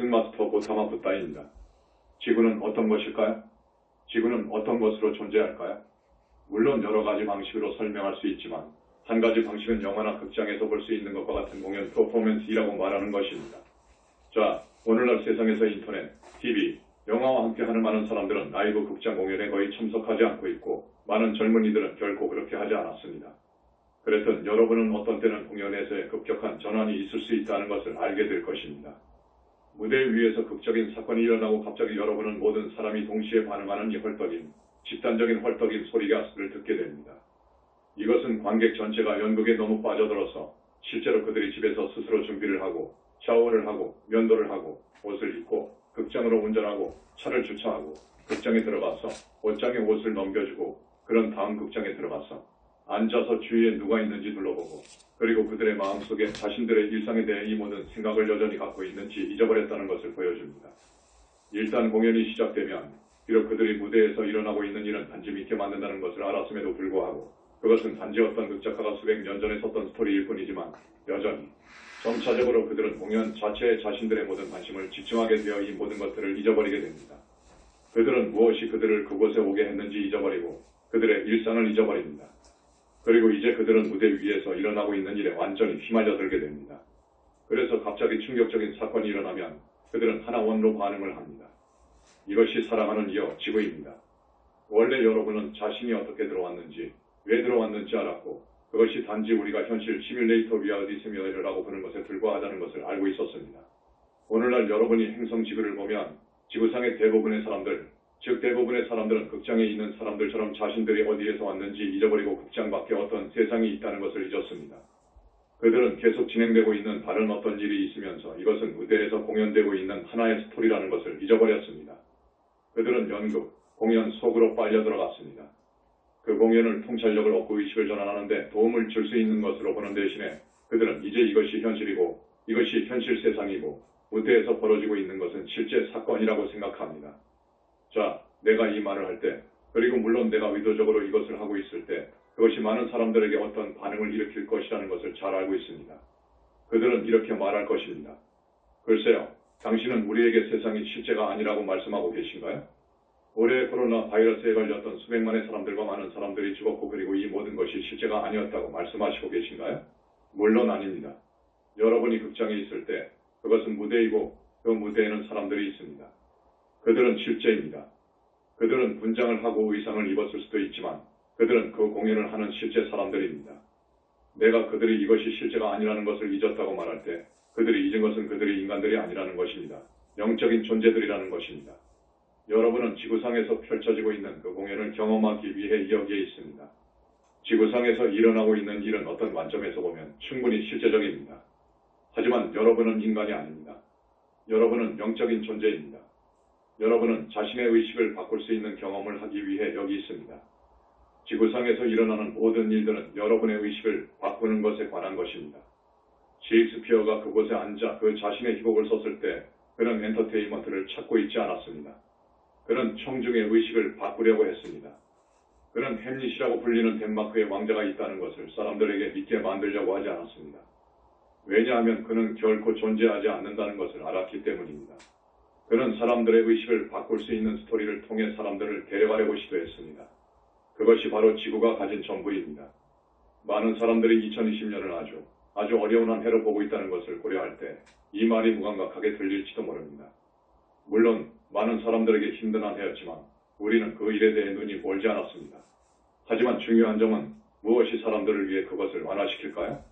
상승마스터 고타마 부타입니다. 지구는 어떤 것일까요? 지구는 어떤 것으로 존재할까요? 물론 여러 가지 방식으로 설명할 수 있지만 한 가지 방식은 영화나 극장에서 볼 수 있는 것과 같은 공연 퍼포먼스이라고 말하는 것입니다. 자, 오늘날 세상에서 인터넷, TV, 영화와 함께하는 많은 사람들은 라이브 극장 공연에 거의 참석하지 않고 있고 많은 젊은이들은 결코 그렇게 하지 않았습니다. 그랬던 여러분은 어떤 때는 공연에서의 급격한 전환이 있을 수 있다는 것을 알게 될 것입니다. 무대 위에서 극적인 사건이 일어나고 갑자기 여러분은 모든 사람이 동시에 반응하는 이 헐떡임, 집단적인 헐떡임 소리를 듣게 됩니다. 이것은 관객 전체가 연극에 너무 빠져들어서 실제로 그들이 집에서 스스로 준비를 하고 샤워를 하고 면도를 하고 옷을 입고 극장으로 운전하고 차를 주차하고 극장에 들어가서 옷장에 옷을 넘겨주고 그런 다음 극장에 들어가서 앉아서 주위에 누가 있는지 둘러보고 그리고 그들의 마음속에 자신들의 일상에 대해 이 모든 생각을 여전히 갖고 있는지 잊어버렸다는 것을 보여줍니다. 일단 공연이 시작되면 비록 그들이 무대에서 일어나고 있는 일은 단지 믿게 만든다는 것을 알았음에도 불구하고 그것은 단지 어떤 극작가가 수백 년 전에 썼던 스토리일 뿐이지만 여전히 점차적으로 그들은 공연 자체에 자신들의 모든 관심을 집중하게 되어 이 모든 것들을 잊어버리게 됩니다. 그들은 무엇이 그들을 그곳에 오게 했는지 잊어버리고 그들의 일상을 잊어버립니다. 그리고 이제 그들은 무대 위에서 일어나고 있는 일에 완전히 휘말려들게 됩니다. 그래서 갑자기 충격적인 사건이 일어나면 그들은 하나 원로 반응을 합니다. 이것이 사랑하는 이어 지구입니다. 원래 여러분은 자신이 어떻게 들어왔는지, 왜 들어왔는지 알았고 그것이 단지 우리가 현실 시뮬레이터 리얼리티 시뮬레이터라고 부르는 것에 불과하다는 것을 알고 있었습니다. 오늘날 여러분이 행성 지구를 보면 지구상의 대부분의 사람들, 즉 대부분의 사람들은 극장에 있는 사람들처럼 자신들이 어디에서 왔는지 잊어버리고 극장 밖에 어떤 세상이 있다는 것을 잊었습니다. 그들은 계속 진행되고 있는 다른 어떤 일이 있으면서 이것은 무대에서 공연되고 있는 하나의 스토리라는 것을 잊어버렸습니다. 그들은 연극, 공연 속으로 빨려 들어갔습니다. 그 공연을 통찰력을 얻고 의식을 전환하는 데 도움을 줄 수 있는 것으로 보는 대신에 그들은 이제 이것이 현실이고 이것이 현실 세상이고 무대에서 벌어지고 있는 것은 실제 사건이라고 생각합니다. 자, 내가 이 말을 할 때, 그리고 물론 내가 의도적으로 이것을 하고 있을 때 그것이 많은 사람들에게 어떤 반응을 일으킬 것이라는 것을 잘 알고 있습니다. 그들은 이렇게 말할 것입니다. 글쎄요, 당신은 우리에게 세상이 실제가 아니라고 말씀하고 계신가요? 올해 코로나 바이러스에 걸렸던 수백만의 사람들과 많은 사람들이 죽었고 그리고 이 모든 것이 실제가 아니었다고 말씀하시고 계신가요? 물론 아닙니다. 여러분이 극장에 있을 때 그것은 무대이고 그 무대에는 사람들이 있습니다. 그들은 실제입니다. 그들은 분장을 하고 의상을 입었을 수도 있지만 그들은 그 공연을 하는 실제 사람들입니다. 내가 그들이 이것이 실제가 아니라는 것을 잊었다고 말할 때 그들이 잊은 것은 그들이 인간들이 아니라는 것입니다. 영적인 존재들이라는 것입니다. 여러분은 지구상에서 펼쳐지고 있는 그 공연을 경험하기 위해 여기에 있습니다. 지구상에서 일어나고 있는 일은 어떤 관점에서 보면 충분히 실제적입니다. 하지만 여러분은 인간이 아닙니다. 여러분은 영적인 존재입니다. 여러분은 자신의 의식을 바꿀 수 있는 경험을 하기 위해 여기 있습니다. 지구상에서 일어나는 모든 일들은 여러분의 의식을 바꾸는 것에 관한 것입니다. 셰익스피어가 그곳에 앉아 그 자신의 희곡을 썼을 때 그는 엔터테인먼트를 찾고 있지 않았습니다. 그는 청중의 의식을 바꾸려고 했습니다. 그는 햄릿이라고 불리는 덴마크의 왕자가 있다는 것을 사람들에게 믿게 만들려고 하지 않았습니다. 왜냐하면 그는 결코 존재하지 않는다는 것을 알았기 때문입니다. 그는 사람들의 의식을 바꿀 수 있는 스토리를 통해 사람들을 데려가려고 시도했습니다. 그것이 바로 지구가 가진 전부입니다. 많은 사람들이 2020년을 아주 어려운 한 해로 보고 있다는 것을 고려할 때 이 말이 무감각하게 들릴지도 모릅니다. 물론 많은 사람들에게 힘든 한 해였지만 우리는 그 일에 대해 눈이 멀지 않았습니다. 하지만 중요한 점은 무엇이 사람들을 위해 그것을 완화시킬까요?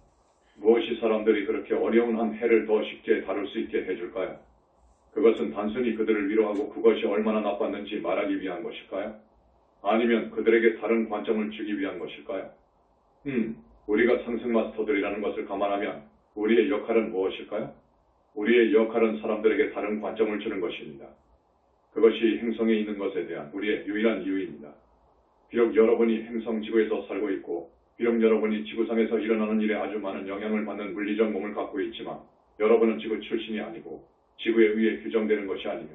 무엇이 사람들이 그렇게 어려운 한 해를 더 쉽게 다룰 수 있게 해줄까요? 그것은 단순히 그들을 위로하고 그것이 얼마나 나빴는지 말하기 위한 것일까요? 아니면 그들에게 다른 관점을 주기 위한 것일까요? 우리가 상승 마스터들이라는 것을 감안하면 우리의 역할은 무엇일까요? 우리의 역할은 사람들에게 다른 관점을 주는 것입니다. 그것이 행성에 있는 것에 대한 우리의 유일한 이유입니다. 비록 여러분이 행성 지구에서 살고 있고 비록 여러분이 지구상에서 일어나는 일에 아주 많은 영향을 받는 물리적 몸을 갖고 있지만 여러분은 지구 출신이 아니고 지구에 의해 규정되는 것이 아니며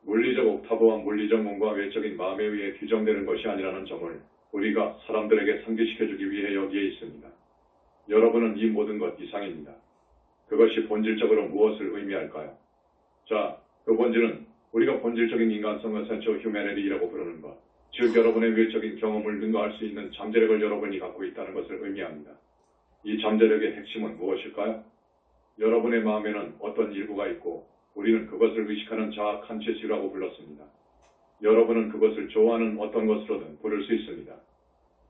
물리적 옥타브와 물리적 몸과 외적인 마음에 의해 규정되는 것이 아니라는 점을 우리가 사람들에게 상기시켜주기 위해 여기에 있습니다. 여러분은 이 모든 것 이상입니다. 그것이 본질적으로 무엇을 의미할까요? 자, 그 본질은 우리가 본질적인 인간성을 essential humanity이라고 부르는 것, 즉 여러분의 외적인 경험을 능가할 수 있는 잠재력을 여러분이 갖고 있다는 것을 의미합니다. 이 잠재력의 핵심은 무엇일까요? 여러분의 마음에는 어떤 일부가 있고 우리는 그것을 의식하는 자아 컨시스라고 불렀습니다. 여러분은 그것을 좋아하는 어떤 것으로든 부를 수 있습니다.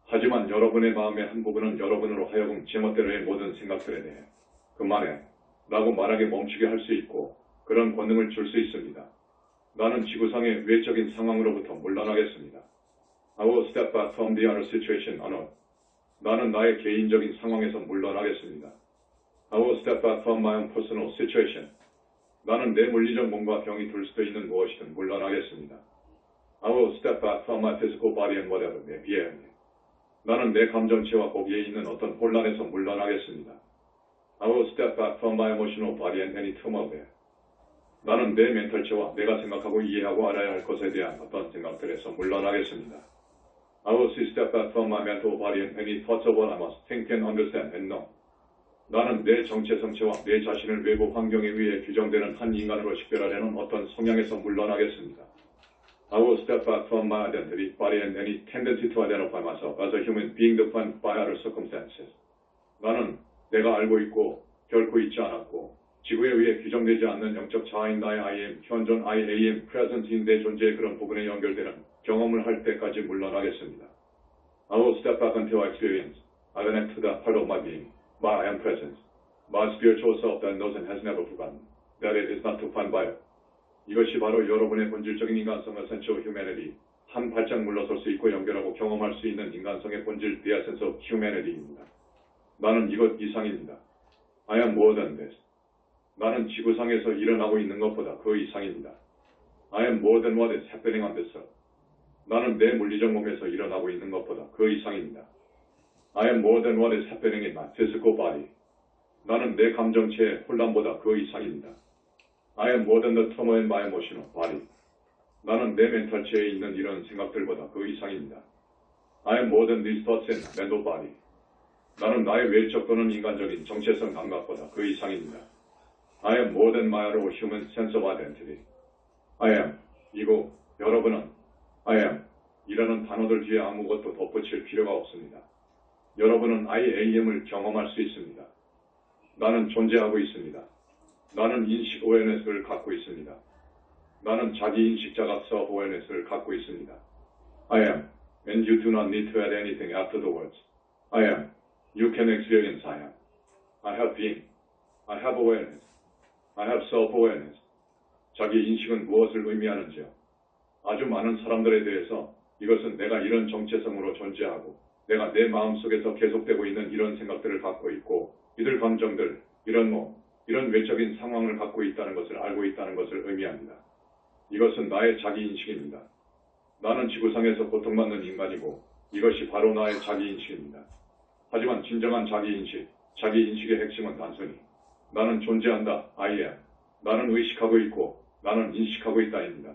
하지만 여러분의 마음의 한 부분은 여러분으로 하여금 제멋대로의 모든 생각들에 대해 그만해 라고 말하게 멈추게 할 수 있고 그런 권능을 줄 수 있습니다. 나는 지구상의 외적인 상황으로부터 물러나겠습니다. I will step back from the other situation alone. 나는 나의 개인적인 상황에서 물러나겠습니다. I will step back from my own personal situation. 나는 내 물리적 몸과 병이 들 수도 있는 무엇이든 물러나겠습니다. I will step back from my physical body and whatever may be. 나는 내 감정체와 거기에 있는 어떤 혼란에서 물러나겠습니다. I will step back from my emotional body and any turmoil. 나는 내 멘탈체와 내가 생각하고 이해하고 알아야 할 것에 대한 어떤 생각들에서 물러나겠습니다. I will step back from my mental body and any thoughts of what I must think and understand and know. 나는 내 정체성체와 내 자신을 외부 환경에 의해 규정되는 한 인간으로 식별하려는 어떤 성향에서 물러나겠습니다. I will step back from my identity, body and any tendency to identify myself as a human being defined by other circumstances. 나는 내가 알고 있고 결코 잊지 않았고 지구에 의해 규정되지 않는 영적 자아인 나의 I am, 현존 I am, present인 내 존재의 그런 부분에 연결되는 경험을 할 때까지 물러나겠습니다. I will step back until I experience, I connect to that part of my being, my I am presence, my spiritual self that knows and has never forgotten, that it is not defined by it. 이것이 바로 여러분의 본질적인 인간성을 essential humanity, 한 발짝 물러설 수 있고 연결하고 경험할 수 있는 인간성의 본질, the essence of humanity입니다. 나는 이것 이상입니다. I am more than this. 나는 지구상에서 일어나고 있는 것보다 그 이상입니다. I am more than what is happening on this earth. 나는 내 물리적 몸에서 일어나고 있는 것보다 그 이상입니다. I am more than what is happening in my physical body. 나는 내 감정체의 혼란보다 그 이상입니다. I am more than the turmoil in my emotional body. 나는 내 멘탈체에 있는 이런 생각들보다 그 이상입니다. I am more than these thoughts in my mental body. 나는 나의 외적 또는 인간적인 정체성 감각보다 그 이상입니다. I am more than my other human sense of identity. I am, 이고 여러분은 I am, 이라는 단어들 뒤에 아무것도 덧붙일 필요가 없습니다. 여러분은 I am을 경험할 수 있습니다. 나는 존재하고 있습니다. 나는 인식 awareness를 갖고 있습니다. 나는 자기 인식 자각 self awareness를 갖고 있습니다. I am, and you do not need to add anything after the words. I am, you can experience I am. I have being, I have awareness, I have self awareness. 자기 인식은 무엇을 의미하는지요? 아주 많은 사람들에 대해서 이것은 내가 이런 정체성으로 존재하고 내가 내 마음속에서 계속되고 있는 이런 생각들을 갖고 있고 이들 감정들, 이런 외적인 상황을 갖고 있다는 것을 알고 있다는 것을 의미합니다. 이것은 나의 자기인식입니다. 나는 지구상에서 고통받는 인간이고 이것이 바로 나의 자기인식입니다. 하지만 진정한 자기인식의 핵심은 단순히 나는 존재한다, I am. 나는 의식하고 있고 나는 인식하고 있다입니다.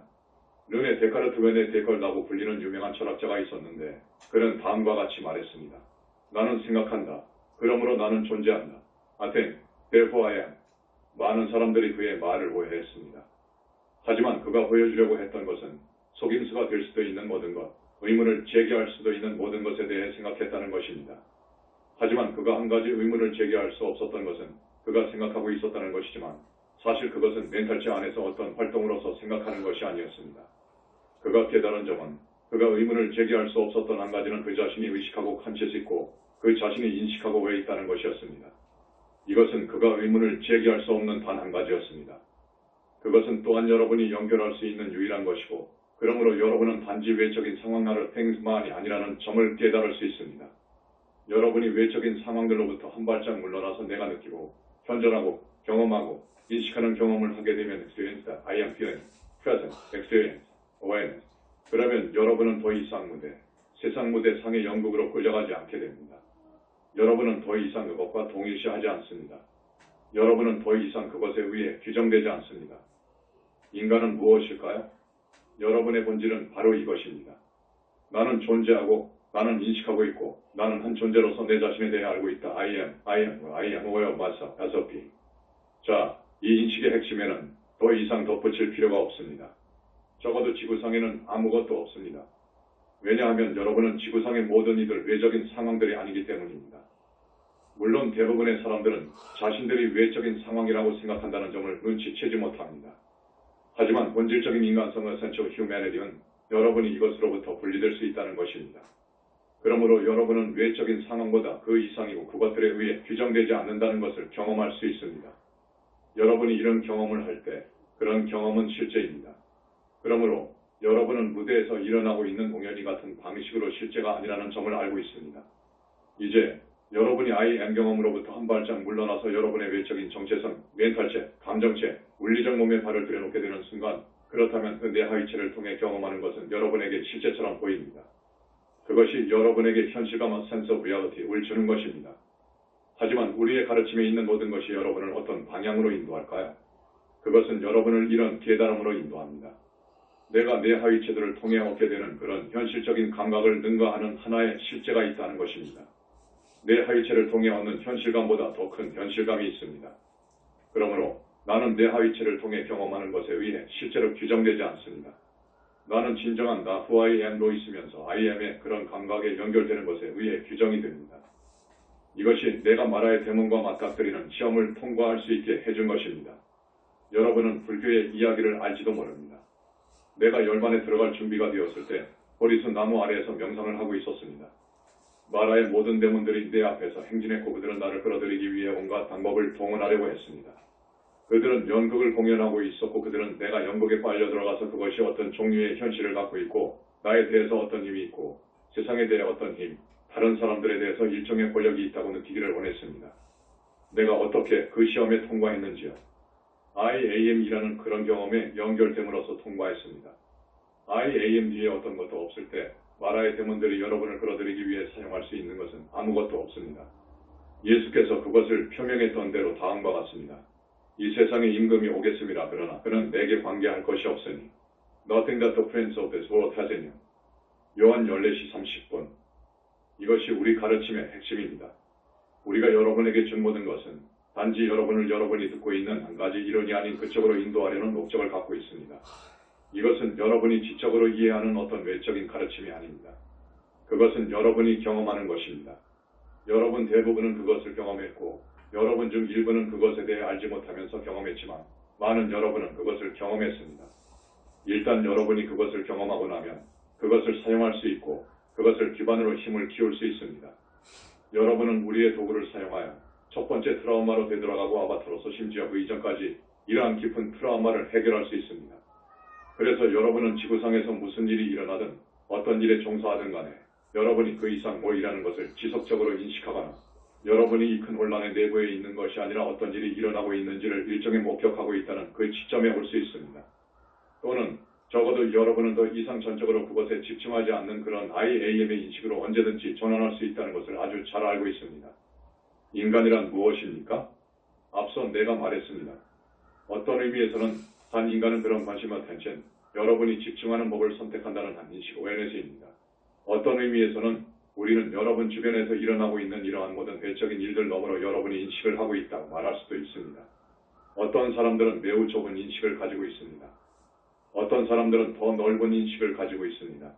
르네 데카르트 웨네 데컬라고 불리는 유명한 철학자가 있었는데 그는 다음과 같이 말했습니다. 나는 생각한다. 그러므로 나는 존재한다. I think, therefore I am. 많은 사람들이 그의 말을 오해했습니다. 하지만 그가 보여주려고 했던 것은 속임수가 될 수도 있는 모든 것, 의문을 제기할 수도 있는 모든 것에 대해 생각했다는 것입니다. 하지만 그가 한 가지 의문을 제기할 수 없었던 것은 그가 생각하고 있었다는 것이지만 사실 그것은 멘탈체 안에서 어떤 활동으로서 생각하는 것이 아니었습니다. 그가 깨달은 점은 그가 의문을 제기할 수 없었던 한 가지는 그 자신이 의식하고 컨시스있고 그 자신이 인식하고 왜 있다는 것이었습니다. 이것은 그가 의문을 제기할 수 없는 단 한 가지였습니다. 그것은 또한 여러분이 연결할 수 있는 유일한 것이고 그러므로 여러분은 단지 외적인 상황나를 things만이 아니라는 점을 깨달을 수 있습니다. 여러분이 외적인 상황들로부터 한 발짝 물러나서 내가 느끼고 현존하고 경험하고 인식하는 경험을 하게 되면 experience that I am feeling, present, experience, awareness. 그러면 여러분은 더 이상 세상 무대 상의 연극으로 끌려가지 않게 됩니다. 여러분은 더 이상 그것과 동일시하지 않습니다. 여러분은 더 이상 그것에 의해 규정되지 않습니다. 인간은 무엇일까요? 여러분의 본질은 바로 이것입니다. 나는 존재하고 나는 인식하고 있고 나는 한 존재로서 내 자신에 대해 알고 있다. I am aware of myself as a being. 자, 이 인식의 핵심에는 더 이상 덧붙일 필요가 없습니다. 적어도 지구상에는 아무것도 없습니다. 왜냐하면 여러분은 지구상의 모든 이들 외적인 상황들이 아니기 때문입니다. 물론 대부분의 사람들은 자신들이 외적인 상황이라고 생각한다는 점을 눈치채지 못합니다. 하지만 본질적인 인간성 essential humanity는 여러분이 이것으로부터 분리될 수 있다는 것입니다. 그러므로 여러분은 외적인 상황보다 그 이상이고 그것들에 의해 규정되지 않는다는 것을 경험할 수 있습니다. 여러분이 이런 경험을 할 때 그런 경험은 실제입니다. 그러므로 여러분은 무대에서 일어나고 있는 공연이 같은 방식으로 실제가 아니라는 점을 알고 있습니다. 이제 여러분이 I am 경험으로부터 한 발짝 물러나서 여러분의 외적인 정체성, 멘탈체, 감정체, 물리적 몸에 발을 들여놓게 되는 순간 그렇다면 그 내하위체를 통해 경험하는 것은 여러분에게 실제처럼 보입니다. 그것이 여러분에게 현실감과 sense of reality를 주는 것입니다. 하지만 우리의 가르침에 있는 모든 것이 여러분을 어떤 방향으로 인도할까요? 그것은 여러분을 이런 깨달음으로 인도합니다. 내가 내하위체들을 통해 얻게 되는 그런 현실적인 감각을 능가하는 하나의 실제가 있다는 것입니다. 내하위체를 통해 얻는 현실감보다 더 큰 현실감이 있습니다. 그러므로 나는 내하위체를 통해 경험하는 것에 의해 실제로 규정되지 않습니다. 나는 진정한 나 who I am로 있으면서 I am의 그런 감각에 연결되는 것에 의해 규정이 됩니다. 이것이 내가 마라의 데몬과 맞닥뜨리는 시험을 통과할 수 있게 해준 것입니다. 여러분은 불교의 이야기를 알지도 모릅니다. 내가 열반에 들어갈 준비가 되었을 때 보리수 나무 아래에서 명상을 하고 있었습니다. 마라의 모든 데몬들이 내 앞에서 행진했고 그들은 나를 끌어들이기 위해 온갖 방법을 동원하려고 했습니다. 그들은 연극을 공연하고 있었고 그들은 내가 연극에 빨려 들어가서 그것이 어떤 종류의 현실을 갖고 있고 나에 대해서 어떤 힘이 있고 세상에 대해 어떤 힘, 다른 사람들에 대해서 일종의 권력이 있다고 느끼기를 원했습니다. 내가 어떻게 그 시험에 통과했는지요. IAM이라는 그런 경험에 연결됨으로써 통과했습니다. IAM 뒤에 어떤 것도 없을 때 마라의 데몬들이 여러분을 끌어들이기 위해 사용할 수 있는 것은 아무것도 없습니다. 예수께서 그것을 표명했던 대로 다음과 같습니다. 이 세상에 임금이 오겠습니다. 그러나 그는 내게 관계할 것이 없으니 Nothing that the prince of this world has in him. 요한 14시 30분. 이것이 우리 가르침의 핵심입니다. 우리가 여러분에게 준 모든 것은 단지 여러분이 듣고 있는 한 가지 이론이 아닌 그쪽으로 인도하려는 목적을 갖고 있습니다. 이것은 여러분이 지적으로 이해하는 어떤 외적인 가르침이 아닙니다. 그것은 여러분이 경험하는 것입니다. 여러분 대부분은 그것을 경험했고 여러분 중 일부는 그것에 대해 알지 못하면서 경험했지만 많은 여러분은 그것을 경험했습니다. 일단 여러분이 그것을 경험하고 나면 그것을 사용할 수 있고 그것을 기반으로 힘을 키울 수 있습니다. 여러분은 우리의 도구를 사용하여 첫 번째 트라우마로 되돌아가고 아바타로서 심지어 그 이전까지 이러한 깊은 트라우마를 해결할 수 있습니다. 그래서 여러분은 지구상에서 무슨 일이 일어나든 어떤 일에 종사하든 간에 여러분이 그 이상 뭐이라는 것을 지속적으로 인식하거나 여러분이 이 큰 혼란의 내부에 있는 것이 아니라 어떤 일이 일어나고 있는지를 일종의 목격하고 있다는 그 지점에 올 수 있습니다. 또는 적어도 여러분은 더 이상 전적으로 그것에 집중하지 않는 그런 IAM의 인식으로 언제든지 전환할 수 있다는 것을 아주 잘 알고 있습니다. 인간이란 무엇입니까? 앞서 내가 말했습니다. 어떤 의미에서는 단 인간은 그런 관심과 텐션, 여러분이 집중하는 법을 선택한다는 한 인식 awareness입니다. 어떤 의미에서는 우리는 여러분 주변에서 일어나고 있는 이러한 모든 외적인 일들 너머로 여러분이 인식을 하고 있다고 말할 수도 있습니다. 어떤 사람들은 매우 좁은 인식을 가지고 있습니다. 어떤 사람들은 더 넓은 인식을 가지고 있습니다.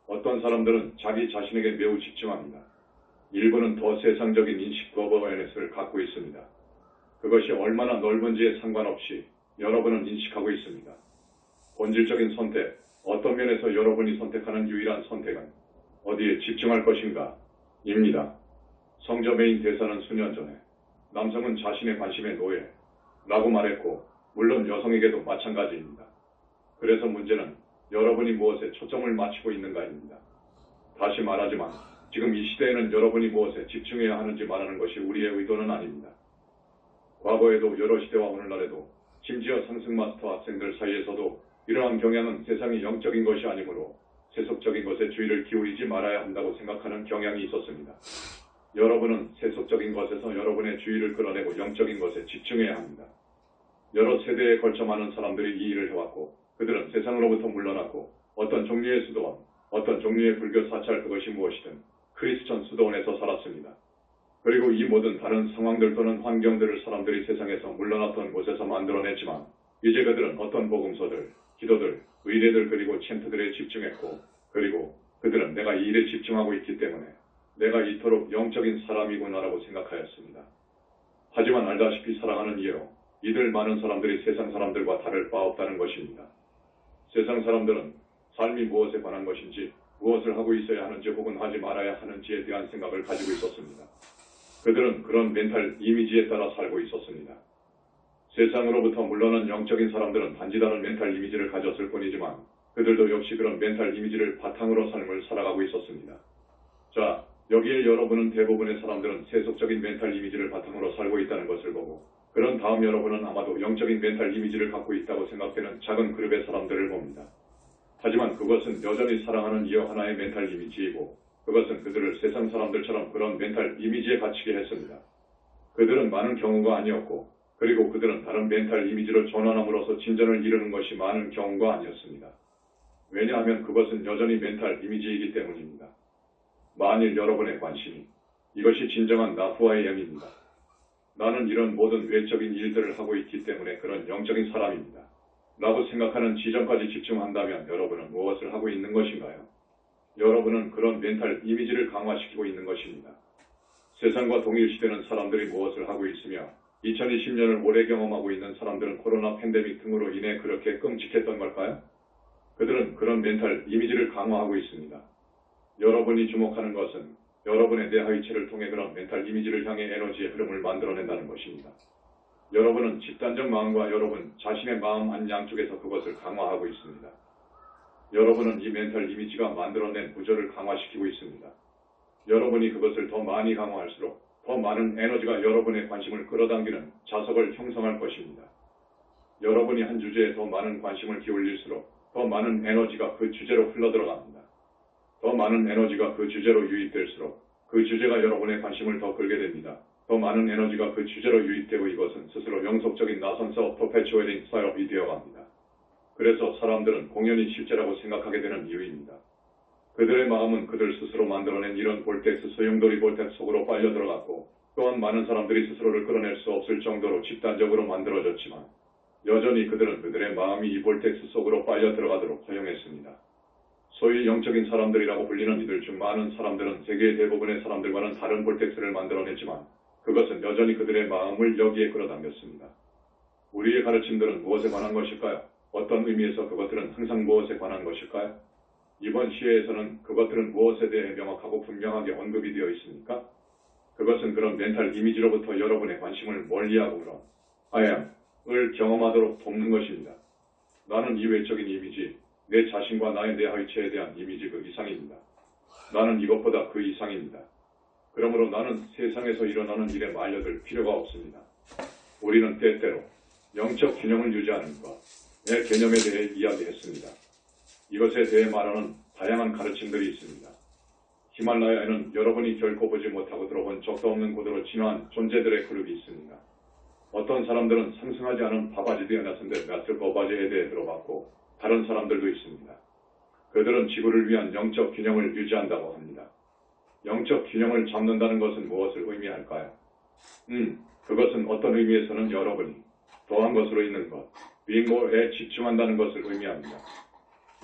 어떤 사람들은 자기 자신에게 매우 집중합니다. 일부는 더 세상적인 인식 어웨어네스를 갖고 있습니다. 그것이 얼마나 넓은지에 상관없이 여러분은 인식하고 있습니다. 본질적인 선택, 어떤 면에서 여러분이 선택하는 유일한 선택은 어디에 집중할 것인가? 입니다. 성저 메인 대사는 수년 전에 남성은 자신의 관심의 노예 라고 말했고 물론 여성에게도 마찬가지입니다. 그래서 문제는 여러분이 무엇에 초점을 맞추고 있는가입니다. 다시 말하지만 지금 이 시대에는 여러분이 무엇에 집중해야 하는지 말하는 것이 우리의 의도는 아닙니다. 과거에도 여러 시대와 오늘날에도 심지어 상승 마스터 학생들 사이에서도 이러한 경향은 세상이 영적인 것이 아니므로 세속적인 것에 주의를 기울이지 말아야 한다고 생각하는 경향이 있었습니다. 여러분은 세속적인 것에서 여러분의 주의를 끌어내고 영적인 것에 집중해야 합니다. 여러 세대에 걸쳐 많은 사람들이 이 일을 해왔고 그들은 세상으로부터 물러났고 어떤 종류의 수도원, 어떤 종류의 불교 사찰 그것이 무엇이든 크리스천 수도원에서 살았습니다. 그리고 이 모든 다른 상황들 또는 환경들을 사람들이 세상에서 물러났던 곳에서 만들어냈지만 이제 그들은 어떤 복음서들, 기도들, 의례들 그리고 챈트들에 집중했고 그리고 그들은 내가 이 일에 집중하고 있기 때문에 내가 이토록 영적인 사람이구나라고 생각하였습니다. 하지만 알다시피 사랑하는 이요, 이들 많은 사람들이 세상 사람들과 다를 바 없다는 것입니다. 세상 사람들은 삶이 무엇에 관한 것인지, 무엇을 하고 있어야 하는지 혹은 하지 말아야 하는지에 대한 생각을 가지고 있었습니다. 그들은 그런 멘탈 이미지에 따라 살고 있었습니다. 세상으로부터 물러난 영적인 사람들은 단지 다른 멘탈 이미지를 가졌을 뿐이지만 그들도 역시 그런 멘탈 이미지를 바탕으로 삶을 살아가고 있었습니다. 자, 여기에 여러분은 대부분의 사람들은 세속적인 멘탈 이미지를 바탕으로 살고 있다는 것을 보고 그런 다음 여러분은 아마도 영적인 멘탈 이미지를 갖고 있다고 생각되는 작은 그룹의 사람들을 봅니다. 하지만 그것은 여전히 사랑하는 이어 하나의 멘탈 이미지이고 그것은 그들을 세상 사람들처럼 그런 멘탈 이미지에 갇히게 했습니다. 그들은 많은 경우가 아니었고 그리고 그들은 다른 멘탈 이미지로 전환함으로써 진전을 이루는 것이 많은 경우가 아니었습니다. 왜냐하면 그것은 여전히 멘탈 이미지이기 때문입니다. 만일 여러분의 관심이 이것이 진정한 나후아의 영입니다. 나는 이런 모든 외적인 일들을 하고 있기 때문에 그런 영적인 사람입니다. 라고 생각하는 지점까지 집중한다면 여러분은 무엇을 하고 있는 것인가요? 여러분은 그런 멘탈 이미지를 강화시키고 있는 것입니다. 세상과 동일시되는 사람들이 무엇을 하고 있으며 2020년을 오래 경험하고 있는 사람들은 코로나 팬데믹 등으로 인해 그렇게 끔찍했던 걸까요? 그들은 그런 멘탈 이미지를 강화하고 있습니다. 여러분이 주목하는 것은 여러분의 내하위체를 통해 그런 멘탈 이미지를 향해 에너지의 흐름을 만들어낸다는 것입니다. 여러분은 집단적 마음과 여러분 자신의 마음 안 양쪽에서 그것을 강화하고 있습니다. 여러분은 이 멘탈 이미지가 만들어낸 구조를 강화시키고 있습니다. 여러분이 그것을 더 많이 강화할수록 더 많은 에너지가 여러분의 관심을 끌어당기는 자석을 형성할 것입니다. 여러분이 한 주제에 더 많은 관심을 기울일수록 더 많은 에너지가 그 주제로 흘러들어갑니다. 더 많은 에너지가 그 주제로 유입될수록 그 주제가 여러분의 관심을 더 끌게 됩니다. 더 많은 에너지가 그 주제로 유입되고 이것은 스스로 영속적인 나선서 퍼페추에이팅 사업이 되어갑니다. 그래서 사람들은 공연이 실제라고 생각하게 되는 이유입니다. 그들의 마음은 그들 스스로 만들어낸 이런 볼텍스 소용돌이 볼텍스 속으로 빨려 들어갔고 또한 많은 사람들이 스스로를 끌어낼 수 없을 정도로 집단적으로 만들어졌지만 여전히 그들은 그들의 마음이 이 볼텍스 속으로 빨려 들어가도록 허용했습니다. 소위 영적인 사람들이라고 불리는 이들 중 많은 사람들은 세계의 대부분의 사람들과는 다른 볼텍스를 만들어냈지만 그것은 여전히 그들의 마음을 여기에 끌어당겼습니다. 우리의 가르침들은 무엇에 관한 것일까요? 어떤 의미에서 그것들은 항상 무엇에 관한 것일까요? 이번 시회에서는 그것들은 무엇에 대해 명확하고 분명하게 언급이 되어 있습니까? 그것은 그런 멘탈 이미지로부터 여러분의 관심을 멀리하고 그런 I am을 경험하도록 돕는 것입니다. 나는 이 외적인 이미지, 내 자신과 나의 내하위체에 대한 이미지 그 이상입니다. 나는 이것보다 그 이상입니다. 그러므로 나는 세상에서 일어나는 일에 말려들 필요가 없습니다. 우리는 때때로 영적 균형을 유지하는 것의 개념에 대해 이야기했습니다. 이것에 대해 말하는 다양한 가르침들이 있습니다. 히말라야에는 여러분이 결코 보지 못하고 들어본 적도 없는 고도로 진화한 존재들의 그룹이 있습니다. 어떤 사람들은 상승하지 않은 바바지드의 나선데 나트 버바지에 대해 들어봤고 다른 사람들도 있습니다. 그들은 지구를 위한 영적 균형을 유지한다고 합니다. 영적 균형을 잡는다는 것은 무엇을 의미할까요? 그것은 어떤 의미에서는 여러분이 더한 것으로 있는 것, 윙고에 집중한다는 것을 의미합니다.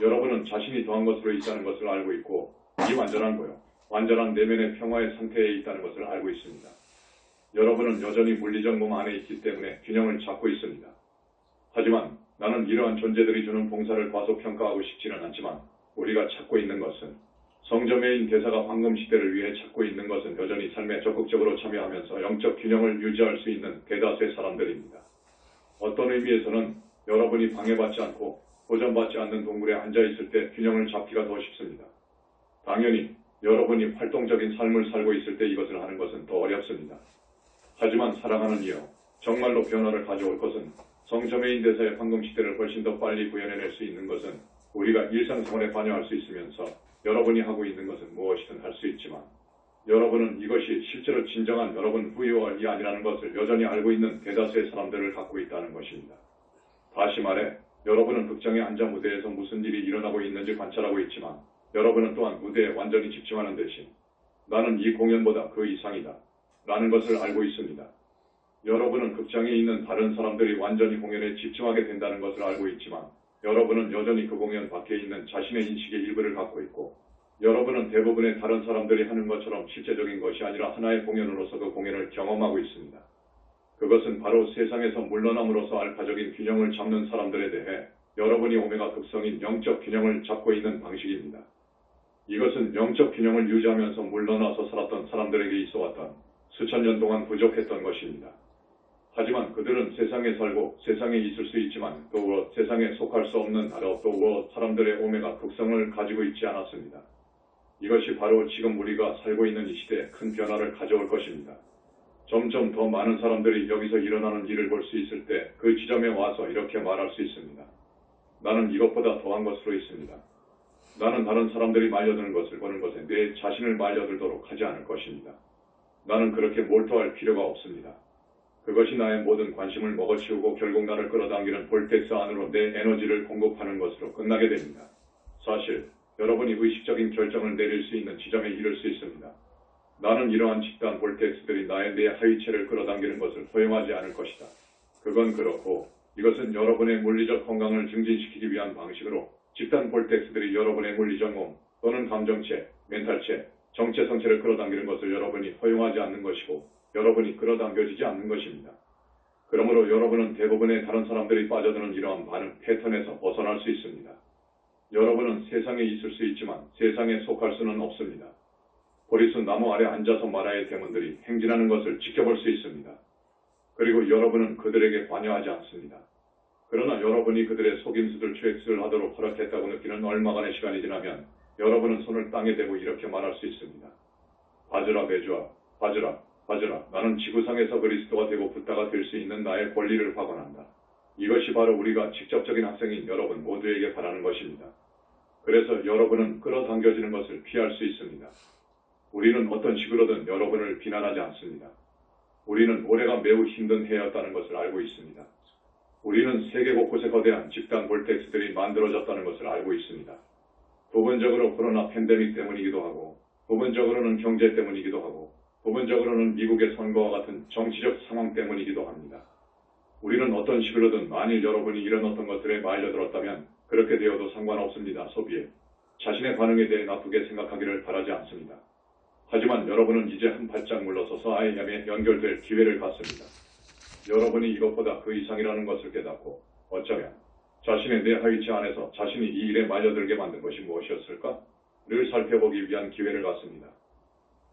여러분은 자신이 더한 것으로 있다는 것을 알고 있고 이 완전한 거요, 완전한 내면의 평화의 상태에 있다는 것을 알고 있습니다. 여러분은 여전히 물리적 몸 안에 있기 때문에 균형을 잡고 있습니다. 하지만 나는 이러한 존재들이 주는 봉사를 과소평가하고 싶지는 않지만 우리가 찾고 있는 것은 성저매인 대사가 황금시대를 위해 찾고 있는 것은 여전히 삶에 적극적으로 참여하면서 영적 균형을 유지할 수 있는 대다수의 사람들입니다. 어떤 의미에서는 여러분이 방해받지 않고 도전받지 않는 동굴에 앉아있을 때 균형을 잡기가 더 쉽습니다. 당연히 여러분이 활동적인 삶을 살고 있을 때 이것을 하는 것은 더 어렵습니다. 하지만 사랑하는 이여, 정말로 변화를 가져올 것은 성저매인 대사의 황금시대를 훨씬 더 빨리 구현해낼 수 있는 것은 우리가 일상생활에 관여할 수 있으면서 여러분이 하고 있는 것은 무엇이든 할 수 있지만 여러분은 이것이 실제로 진정한 여러분 후유월이 아니라는 것을 여전히 알고 있는 대다수의 사람들을 갖고 있다는 것입니다. 다시 말해 여러분은 극장에 앉아 무대에서 무슨 일이 일어나고 있는지 관찰하고 있지만 여러분은 또한 무대에 완전히 집중하는 대신 나는 이 공연보다 그 이상이다 라는 것을 알고 있습니다. 여러분은 극장에 있는 다른 사람들이 완전히 공연에 집중하게 된다는 것을 알고 있지만 여러분은 여전히 그 공연 밖에 있는 자신의 인식의 일부를 갖고 있고 여러분은 대부분의 다른 사람들이 하는 것처럼 실제적인 것이 아니라 하나의 공연으로서 그 공연을 경험하고 있습니다. 그것은 바로 세상에서 물러남으로써 알파적인 균형을 잡는 사람들에 대해 여러분이 오메가 극성인 영적 균형을 잡고 있는 방식입니다. 이것은 영적 균형을 유지하면서 물러나서 살았던 사람들에게 있어왔던 수천 년 동안 부족했던 것입니다. 하지만 그들은 세상에 살고 세상에 있을 수 있지만 또 세상에 속할 수 없는 또 사람들의 오메가 극성을 가지고 있지 않았습니다. 이것이 바로 지금 우리가 살고 있는 이 시대에 큰 변화를 가져올 것입니다. 점점 더 많은 사람들이 여기서 일어나는 일을 볼 수 있을 때 그 지점에 와서 이렇게 말할 수 있습니다. 나는 이것보다 더한 것으로 있습니다. 나는 다른 사람들이 말려드는 것을 보는 것에 내 자신을 말려들도록 하지 않을 것입니다. 나는 그렇게 몰두할 필요가 없습니다. 그것이 나의 모든 관심을 먹어치우고 결국 나를 끌어당기는 볼텍스 안으로 내 에너지를 공급하는 것으로 끝나게 됩니다. 사실 여러분이 의식적인 결정을 내릴 수 있는 지점에 이를 수 있습니다. 나는 이러한 집단 볼텍스들이 나의 내 하위체를 끌어당기는 것을 허용하지 않을 것이다. 그건 그렇고 이것은 여러분의 물리적 건강을 증진시키기 위한 방식으로 집단 볼텍스들이 여러분의 물리적 몸 또는 감정체, 멘탈체, 정체성체를 끌어당기는 것을 여러분이 허용하지 않는 것이고 여러분이 끌어당겨지지 않는 것입니다. 그러므로 여러분은 대부분의 다른 사람들이 빠져드는 이러한 반응 패턴에서 벗어날 수 있습니다. 여러분은 세상에 있을 수 있지만 세상에 속할 수는 없습니다. 보리수 나무 아래 앉아서 마라의 대문들이 행진하는 것을 지켜볼 수 있습니다. 그리고 여러분은 그들에게 관여하지 않습니다. 그러나 여러분이 그들의 속임수들 트랙스를 하도록 허락했다고 느끼는 얼마간의 시간이 지나면 여러분은 손을 땅에 대고 이렇게 말할 수 있습니다. 바즈라 베주아, 바즈라, 나는 지구상에서 그리스도가 되고 붓다가 될 수 있는 나의 권리를 확언한다. 이것이 바로 우리가 직접적인 학생인 여러분 모두에게 바라는 것입니다. 그래서 여러분은 끌어당겨지는 것을 피할 수 있습니다. 우리는 어떤 식으로든 여러분을 비난하지 않습니다. 우리는 올해가 매우 힘든 해였다는 것을 알고 있습니다. 우리는 세계 곳곳에 거대한 집단 볼텍스들이 만들어졌다는 것을 알고 있습니다. 부분적으로 코로나 팬데믹 때문이기도 하고 부분적으로는 경제 때문이기도 하고 부분적으로는 미국의 선거와 같은 정치적 상황 때문이기도 합니다. 우리는 어떤 식으로든 만일 여러분이 이런 어떤 것들에 말려들었다면 그렇게 되어도 상관없습니다. 소비에 자신의 반응에 대해 나쁘게 생각하기를 바라지 않습니다. 하지만 여러분은 이제 한 발짝 물러서서 IM에 연결될 기회를 갖습니다. 여러분이 이것보다 그 이상이라는 것을 깨닫고 어쩌면 자신의 내 하위치 안에서 자신이 이 일에 말려들게 만든 것이 무엇이었을까? 를 살펴보기 위한 기회를 갖습니다.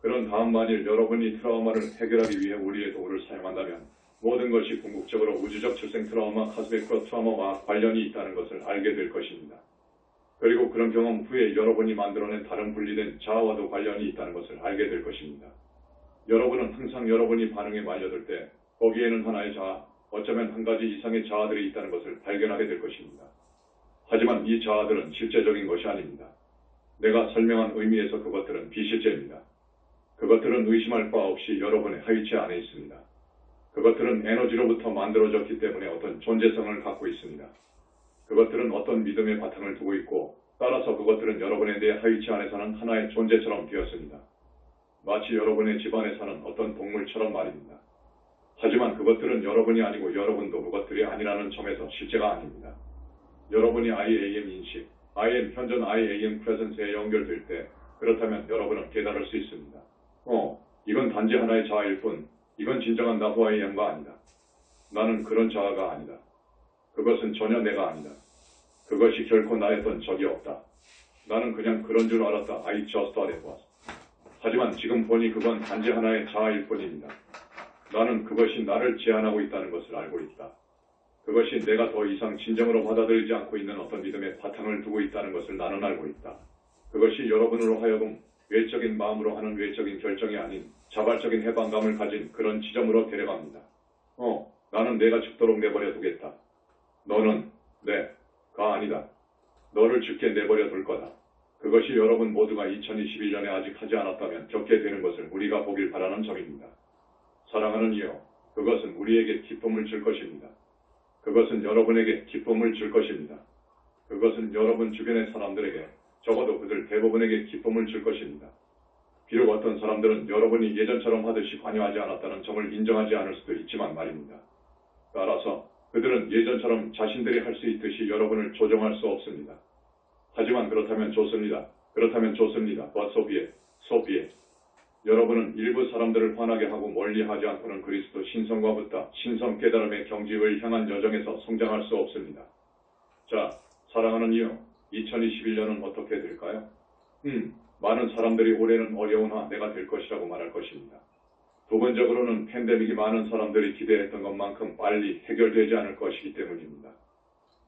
그런 다음 만일 여러분이 트라우마를 해결하기 위해 우리의 도구를 사용한다면 모든 것이 궁극적으로 우주적 출생 트라우마, 카스믹 트라우마와 관련이 있다는 것을 알게 될 것입니다. 그리고 그런 경험 후에 여러분이 만들어낸 다른 분리된 자아와도 관련이 있다는 것을 알게 될 것입니다. 여러분은 항상 여러분이 반응에 말려들 때 거기에는 하나의 자아, 어쩌면 한 가지 이상의 자아들이 있다는 것을 발견하게 될 것입니다. 하지만 이 자아들은 실제적인 것이 아닙니다. 내가 설명한 의미에서 그것들은 비실제입니다. 그것들은 의심할 바 없이 여러분의 하위체 안에 있습니다. 그것들은 에너지로부터 만들어졌기 때문에 어떤 존재성을 갖고 있습니다. 그것들은 어떤 믿음의 바탕을 두고 있고 따라서 그것들은 여러분의 내 하위체 안에 사는 하나의 존재처럼 되었습니다. 마치 여러분의 집안에 사는 어떤 동물처럼 말입니다. 하지만 그것들은 여러분이 아니고 여러분도 그것들이 아니라는 점에서 실제가 아닙니다. 여러분이 IAM 인식, IAM 현존 IAM 프레젠스에 연결될 때 그렇다면 여러분은 깨달을 수 있습니다. 이건 단지 하나의 자아일 뿐 이건 진정한 나 후 IAM가 아니다. 나는 그런 자아가 아니다. 그것은 전혀 내가 아니다. 그것이 결코 나였던 적이 없다. 나는 그냥 그런 줄 알았다. I just thought it was. 하지만 지금 보니 그건 단지 하나의 자아일 뿐입니다. 나는 그것이 나를 제한하고 있다는 것을 알고 있다. 그것이 내가 더 이상 진정으로 받아들이지 않고 있는 어떤 믿음의 바탕을 두고 있다는 것을 나는 알고 있다. 그것이 여러분으로 하여금 외적인 마음으로 하는 외적인 결정이 아닌 자발적인 해방감을 가진 그런 지점으로 데려갑니다. 나는 내가 죽도록 내버려 두겠다. 너는 내가 아니다. 너를 죽게 내버려 둘 거다. 그것이 여러분 모두가 2021년에 아직 하지 않았다면 겪게 되는 것을 우리가 보길 바라는 점입니다. 사랑하는 이여, 그것은 우리에게 기쁨을 줄 것입니다. 그것은 여러분에게 기쁨을 줄 것입니다. 그것은 여러분 주변의 사람들에게, 적어도 그들 대부분에게 기쁨을 줄 것입니다. 비록 어떤 사람들은 여러분이 예전처럼 하듯이 관여하지 않았다는 점을 인정하지 않을 수도 있지만 말입니다. 따라서 그들은 예전처럼 자신들이 할 수 있듯이 여러분을 조종할 수 없습니다. 하지만 그렇다면 좋습니다. 그렇다면 좋습니다. 소비에. 여러분은 일부 사람들을 화나게 하고 멀리하지 않고는 그리스도 신성과 붙다 신성 깨달음의 경지를 향한 여정에서 성장할 수 없습니다. 자, 사랑하는 이유, 2021년은 어떻게 될까요? 많은 사람들이 올해는 어려운 한 해가 될 것이라고 말할 것입니다. 부분적으로는 팬데믹이 많은 사람들이 기대했던 것만큼 빨리 해결되지 않을 것이기 때문입니다.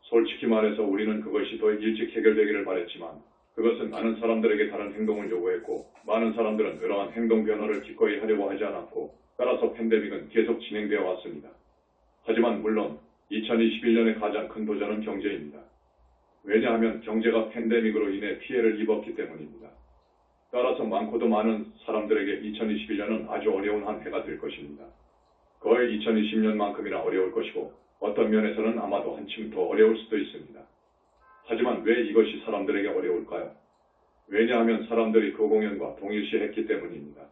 솔직히 말해서 우리는 그것이 더 일찍 해결되기를 바랬지만 그것은 많은 사람들에게 다른 행동을 요구했고 많은 사람들은 그러한 행동 변화를 기꺼이 하려고 하지 않았고 따라서 팬데믹은 계속 진행되어 왔습니다. 하지만 물론 2021년의 가장 큰 도전은 경제입니다. 왜냐하면 경제가 팬데믹으로 인해 피해를 입었기 때문입니다. 따라서 많고도 많은 사람들에게 2021년은 아주 어려운 한 해가 될 것입니다. 거의 2020년만큼이나 어려울 것이고 어떤 면에서는 아마도 한층 더 어려울 수도 있습니다. 하지만 왜 이것이 사람들에게 어려울까요? 왜냐하면 사람들이 그 공연과 동일시했기 때문입니다.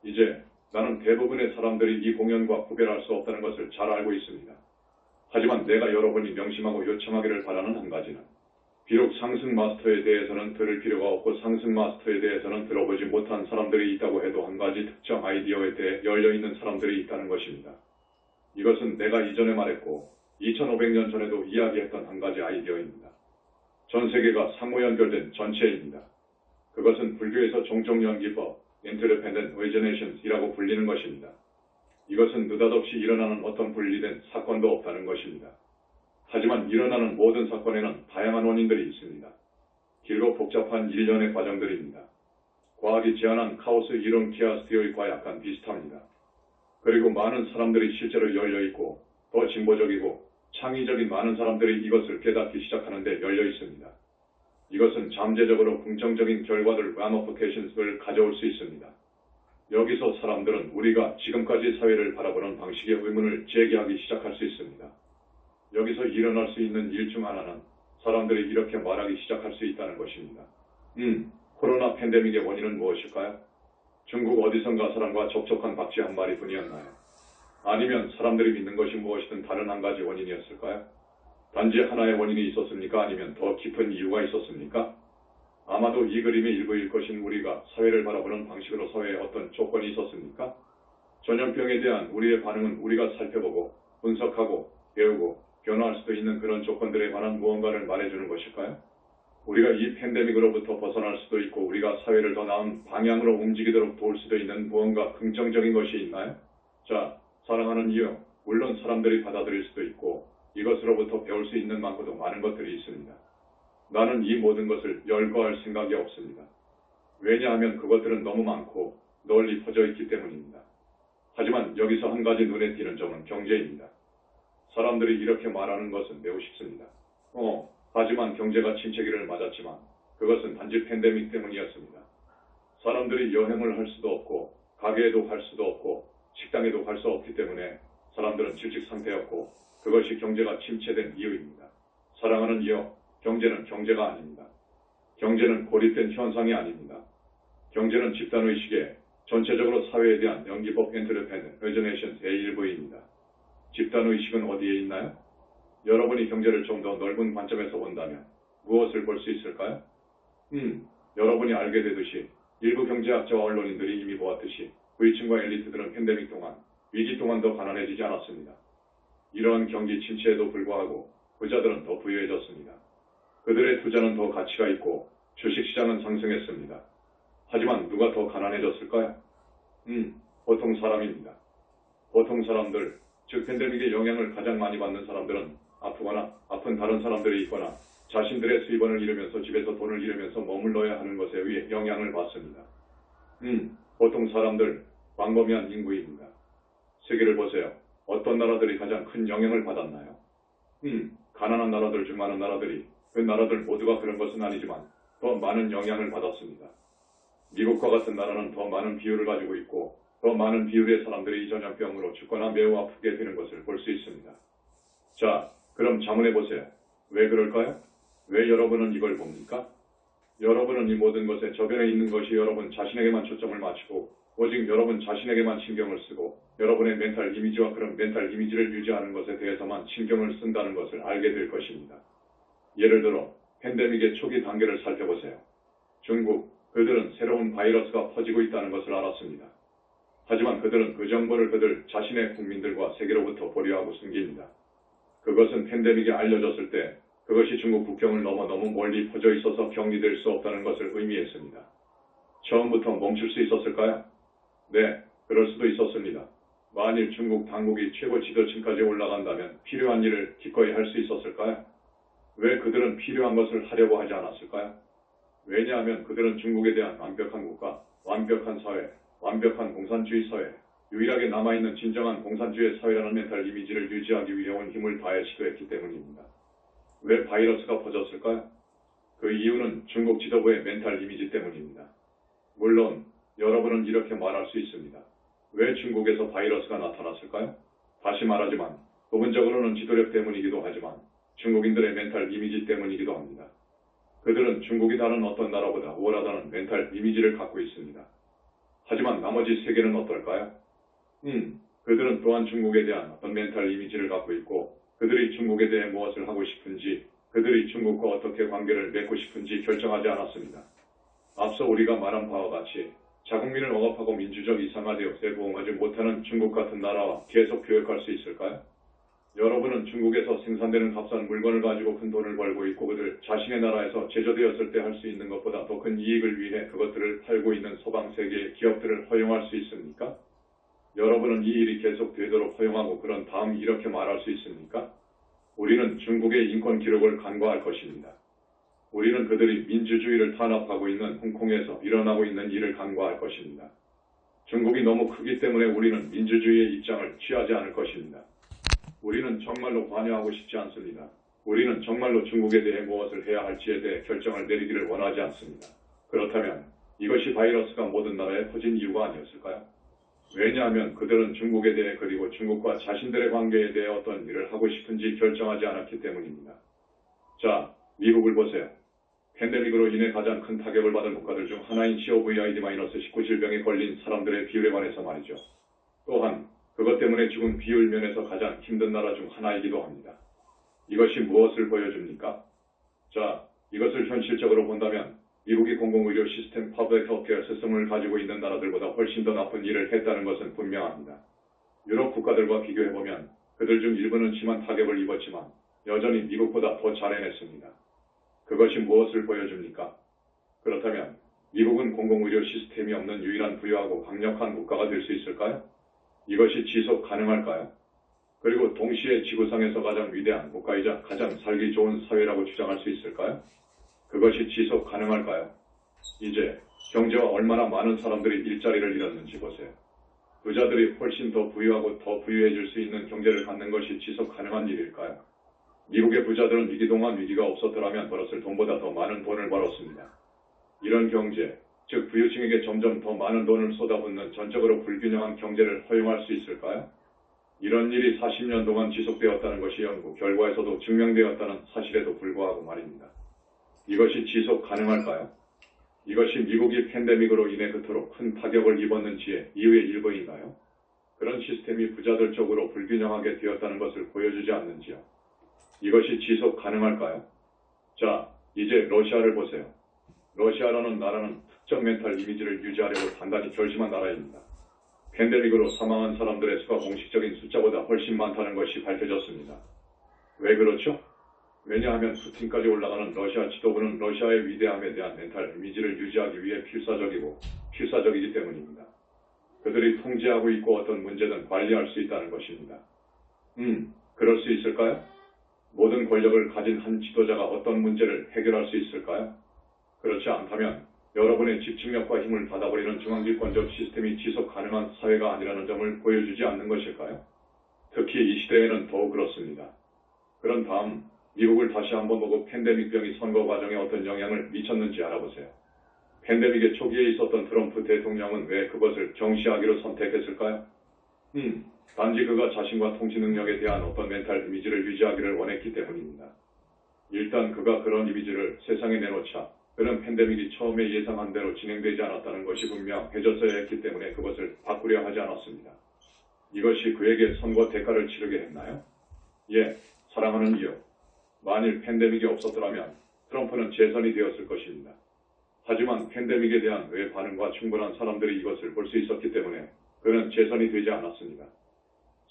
이제 나는 대부분의 사람들이 이 공연과 구별할 수 없다는 것을 잘 알고 있습니다. 하지만 내가 여러분이 명심하고 요청하기를 바라는 한 가지는 비록 상승 마스터에 대해서는 들을 필요가 없고 상승 마스터에 대해서는 들어보지 못한 사람들이 있다고 해도 한 가지 특정 아이디어에 대해 열려있는 사람들이 있다는 것입니다. 이것은 내가 이전에 말했고 2500년 전에도 이야기했던 한 가지 아이디어입니다. 전 세계가 상호 연결된 전체입니다. 그것은 불교에서 종종연기법, Interdependent Originations이라고 불리는 것입니다. 이것은 느닷없이 일어나는 어떤 분리된 사건도 없다는 것입니다. 하지만 일어나는 모든 사건에는 다양한 원인들이 있습니다. 길고 복잡한 일련의 과정들입니다. 과학이 제안한 카오스 이론 키아스티오익과 약간 비슷합니다. 그리고 많은 사람들이 실제로 열려있고 더 진보적이고 창의적인 많은 사람들이 이것을 깨닫기 시작하는데 열려 있습니다. 이것은 잠재적으로 긍정적인 결과들 ramifications을 가져올 수 있습니다. 여기서 사람들은 우리가 지금까지 사회를 바라보는 방식의 의문을 제기하기 시작할 수 있습니다. 여기서 일어날 수 있는 일 중 하나는 사람들이 이렇게 말하기 시작할 수 있다는 것입니다. 코로나 팬데믹의 원인은 무엇일까요? 중국 어디선가 사람과 접촉한 박쥐 한 마리뿐이었나요? 아니면 사람들이 믿는 것이 무엇이든 다른 한 가지 원인이었을까요? 단지 하나의 원인이 있었습니까? 아니면 더 깊은 이유가 있었습니까? 아마도 이 그림의 일부일 것인 우리가 사회를 바라보는 방식으로 사회에 어떤 조건이 있었습니까? 전염병에 대한 우리의 반응은 우리가 살펴보고 분석하고 배우고 변화할 수도 있는 그런 조건들에 관한 무언가를 말해주는 것일까요? 우리가 이 팬데믹으로부터 벗어날 수도 있고 우리가 사회를 더 나은 방향으로 움직이도록 도울 수도 있는 무언가 긍정적인 것이 있나요? 자, 사랑하는 이유, 물론 사람들이 받아들일 수도 있고 이것으로부터 배울 수 있는 많고도 많은 것들이 있습니다. 나는 이 모든 것을 열거할 생각이 없습니다. 왜냐하면 그것들은 너무 많고 널리 퍼져 있기 때문입니다. 하지만 여기서 한 가지 눈에 띄는 점은 경제입니다. 사람들이 이렇게 말하는 것은 매우 쉽습니다. 하지만 경제가 침체기를 맞았지만 그것은 단지 팬데믹 때문이었습니다. 사람들이 여행을 할 수도 없고 가게에도 갈 수도 없고 식당에도 갈 수 없기 때문에 사람들은 질직 상태였고 그것이 경제가 침체된 이유입니다. 사랑하는 이유, 경제는 경제가 아닙니다. 경제는 고립된 현상이 아닙니다. 경제는 집단의식의 전체적으로 사회에 대한 연기법 Interdependent Originations의 일부입니다. 집단의식은 어디에 있나요? 여러분이 경제를 좀 더 넓은 관점에서 본다면 무엇을 볼 수 있을까요? 여러분이 알게 되듯이 일부 경제학자와 언론인들이 이미 보았듯이 부유층과 엘리트들은 팬데믹 동안, 위기 동안 더 가난해지지 않았습니다. 이러한 경기 침체에도 불구하고 부자들은 더 부유해졌습니다. 그들의 투자는 더 가치가 있고 주식시장은 상승했습니다. 하지만 누가 더 가난해졌을까요? 보통 사람입니다. 보통 사람들, 즉 팬데믹의 영향을 가장 많이 받는 사람들은 아프거나 아픈 다른 사람들이 있거나 자신들의 수입원을 잃으면서 집에서 돈을 잃으면서 머물러야 하는 것에 의해 영향을 받습니다. 보통 사람들, 광범위한 인구입니다. 세계를 보세요. 어떤 나라들이 가장 큰 영향을 받았나요? 가난한 나라들 중 많은 나라들이 그 나라들 모두가 그런 것은 아니지만 더 많은 영향을 받았습니다. 미국과 같은 나라는 더 많은 비율을 가지고 있고 더 많은 비율의 사람들이 이 전염병으로 죽거나 매우 아프게 되는 것을 볼 수 있습니다. 자, 그럼 자문해 보세요. 왜 그럴까요? 왜 여러분은 이걸 봅니까? 여러분은 이 모든 것에 저변에 있는 것이 여러분 자신에게만 초점을 맞추고 오직 여러분 자신에게만 신경을 쓰고 여러분의 멘탈 이미지와 그런 멘탈 이미지를 유지하는 것에 대해서만 신경을 쓴다는 것을 알게 될 것입니다. 예를 들어 팬데믹의 초기 단계를 살펴보세요. 중국, 그들은 새로운 바이러스가 퍼지고 있다는 것을 알았습니다. 하지만 그들은 그 정보를 그들 자신의 국민들과 세계로부터 보류하고 숨깁니다. 그것은 팬데믹이 알려졌을 때 그것이 중국 국경을 넘어 너무 멀리 퍼져 있어서 격리될 수 없다는 것을 의미했습니다. 처음부터 멈출 수 있었을까요? 네, 그럴 수도 있었습니다. 만일 중국 당국이 최고 지도층까지 올라간다면 필요한 일을 기꺼이 할 수 있었을까요? 왜 그들은 필요한 것을 하려고 하지 않았을까요? 왜냐하면 그들은 중국에 대한 완벽한 국가, 완벽한 사회, 완벽한 공산주의 사회, 유일하게 남아있는 진정한 공산주의 사회라는 멘탈 이미지를 유지하기 위해 온 힘을 다해 시도했기 때문입니다. 왜 바이러스가 퍼졌을까요? 그 이유는 중국 지도부의 멘탈 이미지 때문입니다. 물론 여러분은 이렇게 말할 수 있습니다. 왜 중국에서 바이러스가 나타났을까요? 다시 말하지만 부분적으로는 지도력 때문이기도 하지만 중국인들의 멘탈 이미지 때문이기도 합니다. 그들은 중국이 다른 어떤 나라보다 우월하다는 멘탈 이미지를 갖고 있습니다. 하지만 나머지 세계는 어떨까요? 그들은 또한 중국에 대한 어떤 멘탈 이미지를 갖고 있고 그들이 중국에 대해 무엇을 하고 싶은지, 그들이 중국과 어떻게 관계를 맺고 싶은지 결정하지 않았습니다. 앞서 우리가 말한 바와 같이 자국민을 억압하고 민주적 이상화되어 보호하지 못하는 중국 같은 나라와 계속 교역할 수 있을까요? 여러분은 중국에서 생산되는 값싼 물건을 가지고 큰 돈을 벌고 있고 그들 자신의 나라에서 제조되었을 때 할 수 있는 것보다 더 큰 이익을 위해 그것들을 팔고 있는 서방 세계의 기업들을 허용할 수 있습니까? 여러분은 이 일이 계속 되도록 허용하고 그런 다음 이렇게 말할 수 있습니까? 우리는 중국의 인권 기록을 간과할 것입니다. 우리는 그들이 민주주의를 탄압하고 있는 홍콩에서 일어나고 있는 일을 간과할 것입니다. 중국이 너무 크기 때문에 우리는 민주주의의 입장을 취하지 않을 것입니다. 우리는 정말로 관여하고 싶지 않습니다. 우리는 정말로 중국에 대해 무엇을 해야 할지에 대해 결정을 내리기를 원하지 않습니다. 그렇다면 이것이 바이러스가 모든 나라에 퍼진 이유가 아니었을까요? 왜냐하면 그들은 중국에 대해 그리고 중국과 자신들의 관계에 대해 어떤 일을 하고 싶은지 결정하지 않았기 때문입니다. 자, 미국을 보세요. 팬데믹으로 인해 가장 큰 타격을 받은 국가들 중 하나인 COVID-19 질병에 걸린 사람들의 비율에 관해서 말이죠. 또한 그것 때문에 죽은 비율 면에서 가장 힘든 나라 중 하나이기도 합니다. 이것이 무엇을 보여줍니까? 자, 이것을 현실적으로 본다면 미국이 공공의료 시스템 퍼블릭 헬스케어 시스템을 가지고 있는 나라들보다 훨씬 더 나쁜 일을 했다는 것은 분명합니다. 유럽 국가들과 비교해보면 그들 중 일부는 심한 타격을 입었지만 여전히 미국보다 더 잘 해냈습니다. 그것이 무엇을 보여줍니까? 그렇다면 미국은 공공의료 시스템이 없는 유일한 부유하고 강력한 국가가 될 수 있을까요? 이것이 지속 가능할까요? 그리고 동시에 지구상에서 가장 위대한 국가이자 가장 살기 좋은 사회라고 주장할 수 있을까요? 그것이 지속 가능할까요? 이제 경제와 얼마나 많은 사람들이 일자리를 잃었는지 보세요. 부자들이 훨씬 더 부유하고 더 부유해질 수 있는 경제를 갖는 것이 지속 가능한 일일까요? 미국의 부자들은 위기 동안 위기가 없었더라면 벌었을 돈보다 더 많은 돈을 벌었습니다. 이런 경제, 즉 부유층에게 점점 더 많은 돈을 쏟아붓는 전적으로 불균형한 경제를 허용할 수 있을까요? 이런 일이 40년 동안 지속되었다는 것이 연구 결과에서도 증명되었다는 사실에도 불구하고 말입니다. 이것이 지속 가능할까요? 이것이 미국이 팬데믹으로 인해 그토록 큰 타격을 입었는지의 이유의 일부인가요? 그런 시스템이 부자들 쪽으로 불균형하게 되었다는 것을 보여주지 않는지요? 이것이 지속 가능할까요? 자, 이제 러시아를 보세요. 러시아라는 나라는 특정 멘탈 이미지를 유지하려고 단단히 결심한 나라입니다. 팬데믹으로 사망한 사람들의 수가 공식적인 숫자보다 훨씬 많다는 것이 밝혀졌습니다. 왜 그렇죠? 왜냐하면 푸틴까지 올라가는 러시아 지도부는 러시아의 위대함에 대한 멘탈 이미지를 유지하기 위해 필사적이기 때문입니다. 그들이 통제하고 있고 어떤 문제든 관리할 수 있다는 것입니다. 그럴 수 있을까요? 모든 권력을 가진 한 지도자가 어떤 문제를 해결할 수 있을까요? 그렇지 않다면 여러분의 집중력과 힘을 닫아버리는 중앙집권적 시스템이 지속 가능한 사회가 아니라는 점을 보여주지 않는 것일까요? 특히 이 시대에는 더욱 그렇습니다. 그런 다음 미국을 다시 한번 보고 팬데믹병이 선거 과정에 어떤 영향을 미쳤는지 알아보세요. 팬데믹의 초기에 있었던 트럼프 대통령은 왜 그것을 경시하기로 선택했을까요? 단지 그가 자신과 통치 능력에 대한 어떤 멘탈 이미지를 유지하기를 원했기 때문입니다. 일단 그가 그런 이미지를 세상에 내놓자 그는 팬데믹이 처음에 예상한 대로 진행되지 않았다는 것이 분명해졌어야 했기 때문에 그것을 바꾸려 하지 않았습니다. 이것이 그에게 선거 대가를 치르게 했나요? 예, 사랑하는 이유. 만일 팬데믹이 없었더라면 트럼프는 재선이 되었을 것입니다. 하지만 팬데믹에 대한 의 반응과 충분한 사람들이 이것을 볼 수 있었기 때문에 그는 재선이 되지 않았습니다.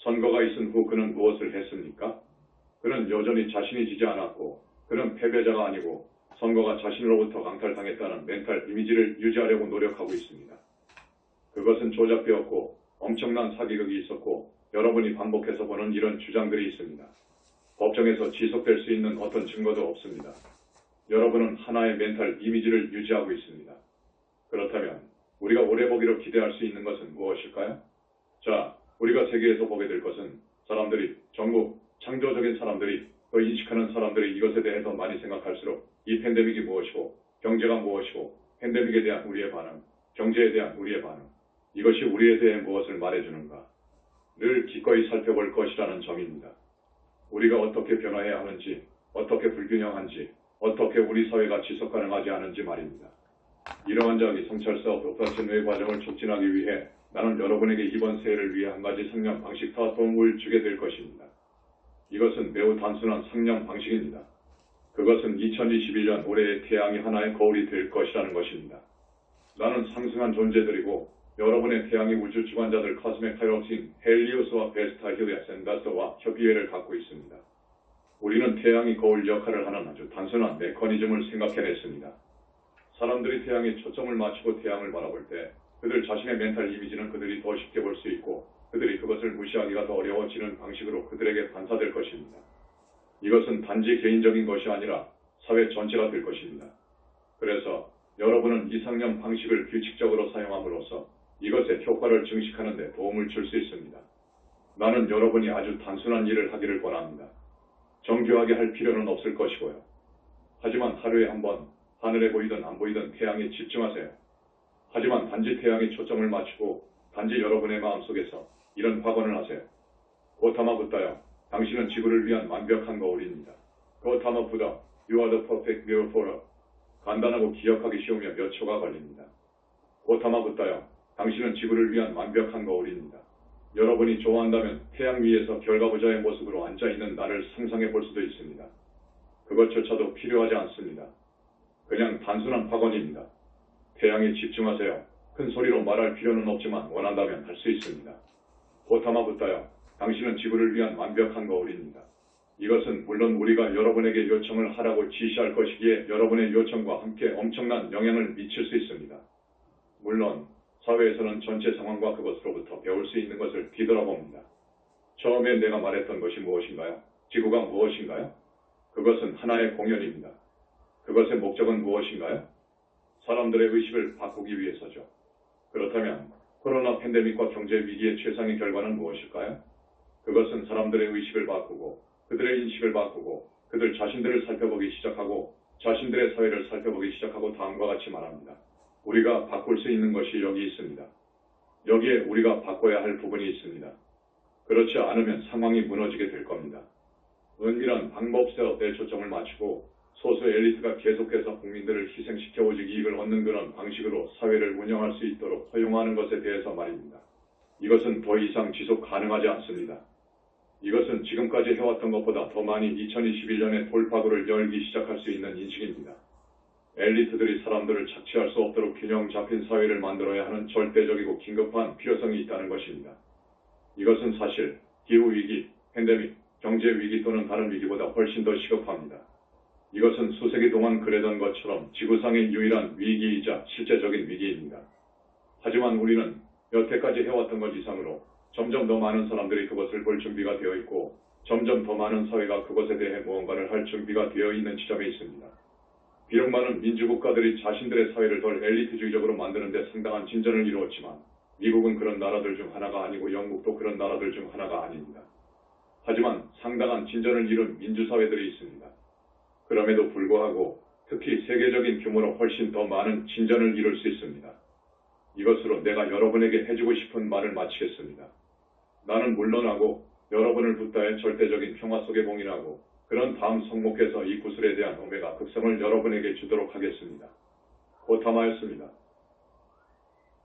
선거가 있은 후 그는 무엇을 했습니까? 그는 여전히 자신이 지지 않았고 그는 패배자가 아니고 선거가 자신으로부터 강탈당했다는 멘탈 이미지를 유지하려고 노력하고 있습니다. 그것은 조작되었고 엄청난 사기극이 있었고 여러분이 반복해서 보는 이런 주장들이 있습니다. 법정에서 지속될 수 있는 어떤 증거도 없습니다. 여러분은 하나의 멘탈 이미지를 유지하고 있습니다. 그렇다면 우리가 오래 보기로 기대할 수 있는 것은 무엇일까요? 자, 우리가 세계에서 보게 될 것은 사람들이, 전부 창조적인 사람들이, 더 인식하는 사람들이 이것에 대해 더 많이 생각할수록 이 팬데믹이 무엇이고 경제가 무엇이고 팬데믹에 대한 우리의 반응, 경제에 대한 우리의 반응, 이것이 우리에 대해 무엇을 말해주는가 를 기꺼이 살펴볼 것이라는 점입니다. 우리가 어떻게 변화해야 하는지, 어떻게 불균형한지, 어떻게 우리 사회가 지속 가능하지 않은지 말입니다. 이러한 자기 성찰 사업 독자친의 과정을 촉진하기 위해 나는 여러분에게 이번 새해를 위해 한 가지 상념 방식 더 도움을 주게 될 것입니다. 이것은 매우 단순한 상념 방식입니다. 그것은 2021년 올해의 태양이 하나의 거울이 될 것이라는 것입니다. 나는 상승한 존재들이고 여러분의 태양이 우주 주관자들 카스메 카이로스인 헬리오스와 베스타 힐리아스 앤다스와 협의회를 갖고 있습니다. 우리는 태양이 거울 역할을 하는 아주 단순한 메커니즘을 생각해냈습니다. 사람들이 태양에 초점을 맞추고 태양을 바라볼 때 그들 자신의 멘탈 이미지는 그들이 더 쉽게 볼 수 있고 그들이 그것을 무시하기가 더 어려워지는 방식으로 그들에게 반사될 것입니다. 이것은 단지 개인적인 것이 아니라 사회 전체가 될 것입니다. 그래서 여러분은 이 상념 방식을 규칙적으로 사용함으로써 이것의 효과를 증식하는 데 도움을 줄 수 있습니다. 나는 여러분이 아주 단순한 일을 하기를 권합니다. 정교하게 할 필요는 없을 것이고요. 하지만 하루에 한 번 하늘에 보이든 안 보이든 태양에 집중하세요. 하지만 단지 태양에 초점을 맞추고 단지 여러분의 마음속에서 이런 확언을 하세요. 고타마 붓다요. 당신은 지구를 위한 완벽한 거울입니다. 고타마 부다. You are the perfect mirror for us. 간단하고 기억하기 쉬우며 몇 초가 걸립니다. 고타마 붓다요. 당신은 지구를 위한 완벽한 거울입니다. 여러분이 좋아한다면 태양 위에서 결과부자의 모습으로 앉아있는 나를 상상해 볼 수도 있습니다. 그것조차도 필요하지 않습니다. 그냥 단순한 확언입니다. 태양에 집중하세요. 큰 소리로 말할 필요는 없지만 원한다면 할 수 있습니다. 고타마 붓다요. 당신은 지구를 위한 완벽한 거울입니다. 이것은 물론 우리가 여러분에게 요청을 하라고 지시할 것이기에 여러분의 요청과 함께 엄청난 영향을 미칠 수 있습니다. 물론 사회에서는 전체 상황과 그것으로부터 배울 수 있는 것을 뒤돌아봅니다. 처음에 내가 말했던 것이 무엇인가요? 지구가 무엇인가요? 그것은 하나의 공연입니다. 그것의 목적은 무엇인가요? 사람들의 의식을 바꾸기 위해서죠. 그렇다면 코로나 팬데믹과 경제 위기의 최상의 결과는 무엇일까요? 그것은 사람들의 의식을 바꾸고 그들의 인식을 바꾸고 그들 자신들을 살펴보기 시작하고 자신들의 사회를 살펴보기 시작하고 다음과 같이 말합니다. 우리가 바꿀 수 있는 것이 여기 있습니다. 여기에 우리가 바꿔야 할 부분이 있습니다. 그렇지 않으면 상황이 무너지게 될 겁니다. 은밀한 방법세에 초점을 맞추고 소수 엘리트가 계속해서 국민들을 희생시켜 오직 이익을 얻는 그런 방식으로 사회를 운영할 수 있도록 허용하는 것에 대해서 말입니다. 이것은 더 이상 지속 가능하지 않습니다. 이것은 지금까지 해왔던 것보다 더 많이 2021년에 돌파구를 열기 시작할 수 있는 인식입니다. 엘리트들이 사람들을 착취할 수 없도록 균형 잡힌 사회를 만들어야 하는 절대적이고 긴급한 필요성이 있다는 것입니다. 이것은 사실 기후위기, 팬데믹, 경제위기 또는 다른 위기보다 훨씬 더 시급합니다. 이것은 수세기 동안 그래던 것처럼 지구상의 유일한 위기이자 실제적인 위기입니다. 하지만 우리는 여태까지 해왔던 것 이상으로 점점 더 많은 사람들이 그것을 볼 준비가 되어 있고 점점 더 많은 사회가 그것에 대해 무언가를 할 준비가 되어 있는 지점에 있습니다. 비록 많은 민주국가들이 자신들의 사회를 덜 엘리트주의적으로 만드는 데 상당한 진전을 이루었지만 미국은 그런 나라들 중 하나가 아니고 영국도 그런 나라들 중 하나가 아닙니다. 하지만 상당한 진전을 이룬 민주사회들이 있습니다. 그럼에도 불구하고 특히 세계적인 규모로 훨씬 더 많은 진전을 이룰 수 있습니다. 이것으로 내가 여러분에게 해주고 싶은 말을 마치겠습니다. 나는 물러나고 여러분을 붓다의 절대적인 평화 속에 봉인하고 그런 다음 성목에서 이 구슬에 대한 오메가 극성을 여러분에게 주도록 하겠습니다. 고탐하였습니다.